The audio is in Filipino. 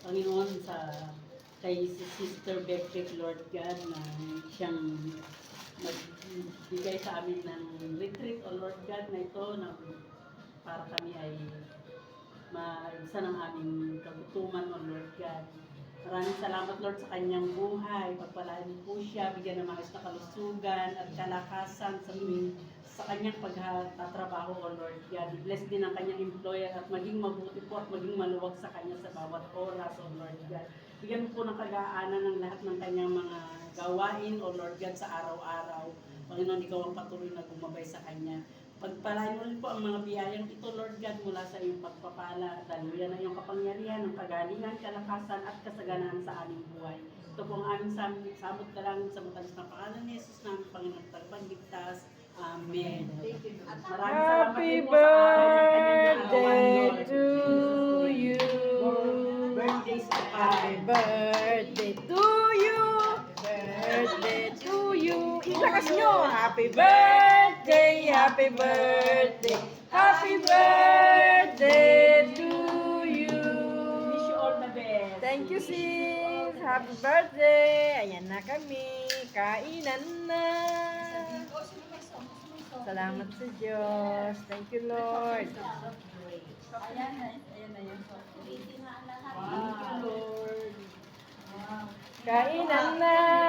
Panginoon, kay Sister Beckbeck, Lord God, na siyang magbigay sa amin ng retreat, O Lord God, na ito na para kami ay maibsan ng aming kagutuman, O Lord God. Maraming salamat, Lord, sa kanyang buhay. Pagpalain po siya, bigyan ng maayos na kalusugan at kalakasan sa kanyang pagtatrabaho, O Lord God. Bless din ang kanyang employer at maging mabuti po at maging maluwag sa kanya sa bawat oras, O Lord God. Bigyan po ng kagaanan ng lahat ng kanyang mga gawain, O Lord God, sa araw-araw. Panginoon, ikaw ang patuloy na gumabay sa kanya. Pagpalain mo rin po ang mga biyayang ito, Lord God, mula sa iyong pagpapala. Daluyan ang iyong kapangyarihan, ang kagalingan, kalakasan at kasaganaan sa aming buhay. Ito po ang aming samot dalangin sa matalas na pangalan ni Jesus namin, Panginoon, Tagapagligtas. Amen. Maraming salamat din po sa araw ng kanyang naarawan, Lord. to you. Birthdays po pa. Happy birthday to you. Birthday to you. Ilakas nyo. Happy birthday, happy birthday, happy birthday to you. Wish you all the best. Thank you, sis. Happy birthday. Ayan na kami. Kainan na. Salamat sa Diyos. Thank you, Lord. Ayan na yun. Thank you, Lord. Kainan na.